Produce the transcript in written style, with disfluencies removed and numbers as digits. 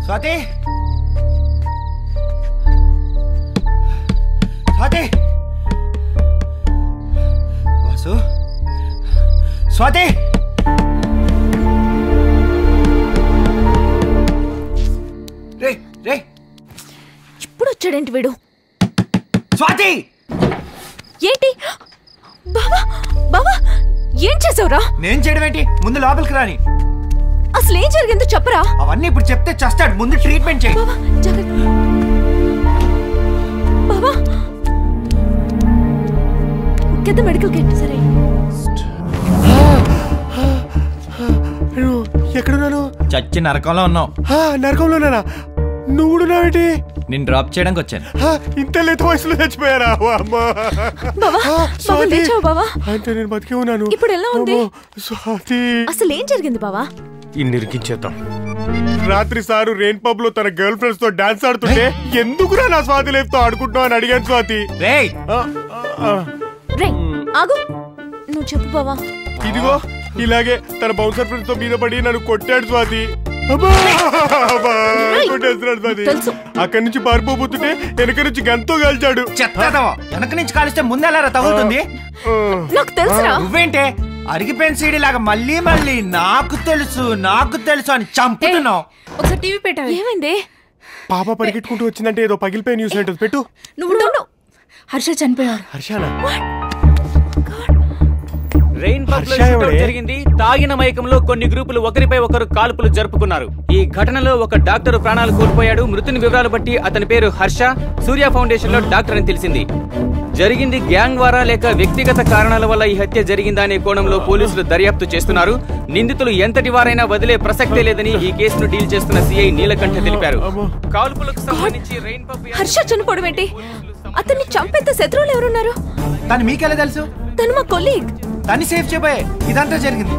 స్వాతి స్వాతి వాసు స్వాతి రే రే ఇప్పుడు వచ్చాడేంటి వీడు? స్వాతి ఏంటి బావా బావా ఏం చేసావురా? నేను చేయడం ఏంటి? ముందు లోపలికి రాని. అసలు ఏం జరిగిందో చెప్పరా? అవన్నీ ఇప్పుడు చెప్తే చస్తాడు. ముందు ట్రీట్మెంట్ చేయి. బావా జాగ్రత్త. బావా కింద మెడికల్ కిట్. సరే ఎక్కడున్నాను? చచ్చి నరకంలో ఉన్నావు. నరకంలోనా? నువ్వుడున్నావేంటి? నేను డ్రాప్ చేయడానికి వచ్చాను. ఇంత లేత వయసులో చచ్చిపోయారా? అంటే నేను బతికే ఉన్నాను. ఇప్పుడు ఎలా ఉంది? స్వాతి అసలు ఏం జరిగింది బావా? ఇరికించేద్దాం. రాత్రి సారు రెయిన్ పబ్ లో తన గర్ల్ ఫ్రెండ్స్ తో డాన్స్ ఆడుతుంటే ఎందుకురా నా స్వాతి లేపుతో ఆడుకుంటున్నావు అని అడిగాను. స్వాతి ఆగు, నువ్వు చెప్పు బావా. ఇదిగో ఇలాగే తన బౌన్సర్ ఫ్రెండ్స్ తో మీద పడి నన్ను కొట్టాడు స్వాతి. కొట్టేస్తున్నాడు స్వాతి. అక్కడి నుంచి పారిపోబోతుంటే వెనక నుంచి గంతో కాల్చాడు. వెనక నుంచి కాలిస్తే ముందెలా తగులుతుంది? నాకు తెలుసురా. నువ్వేంటే అరిగిపోయిన సీడీ లాగా మళ్ళీ మళ్ళీ నాకు తెలుసు అని చంపుతున్నావు. ఒకసారి టీవీ పెట్టాలి. ఏమైంది? పాప పరిగెట్టుకుంటూ వచ్చిందంటే ఏదో పగిలిపోయి న్యూస్ లెటర్ పెట్టు. నువ్వు హర్ష చనిపోయాడు. హర్షనా? రెయిన్ పబ్ లో జరిగింది. తాగిన మైకంలో కొన్ని గ్రూపులు ఒకరిపై ఒకరు కాల్పులు జరుపుకున్నారు. ఈ ఘటనలో ఒక డాక్టర్ ప్రాణాలు కోల్పోయాడు. మృతుని వివరాలు బట్టి అతని పేరు హర్ష. సూర్య ఫౌండేషన్ లో డాక్టర్ అని తెలిసింది. జరిగింది గ్యాంగ్ ద్వారా లేక వ్యక్తిగత కారణాల వల్ల ఈ హత్య జరిగిందా అనే కోణంలో పోలీసులు దర్యాప్తు చేస్తున్నారు. నిందితులు ఎంతటి వారైనా వదిలే ప్రసక్తే లేదని ఈ కేసును డీల్ చేస్తున్న సిఐ నీలకంఠ తెలిపారు. కాల్పులకు సంబంధించి రెయిన్ పబ్ హర్ష చనిపోవడం ఏంటి? అతన్ని చంపేంత శత్రువులు ఎవరున్నారు? తను మీకెలా తెలుసు? తను మా కొలీగ్. తన్ని సేఫ్ చేయబోయే ఇదంతా జరిగింది.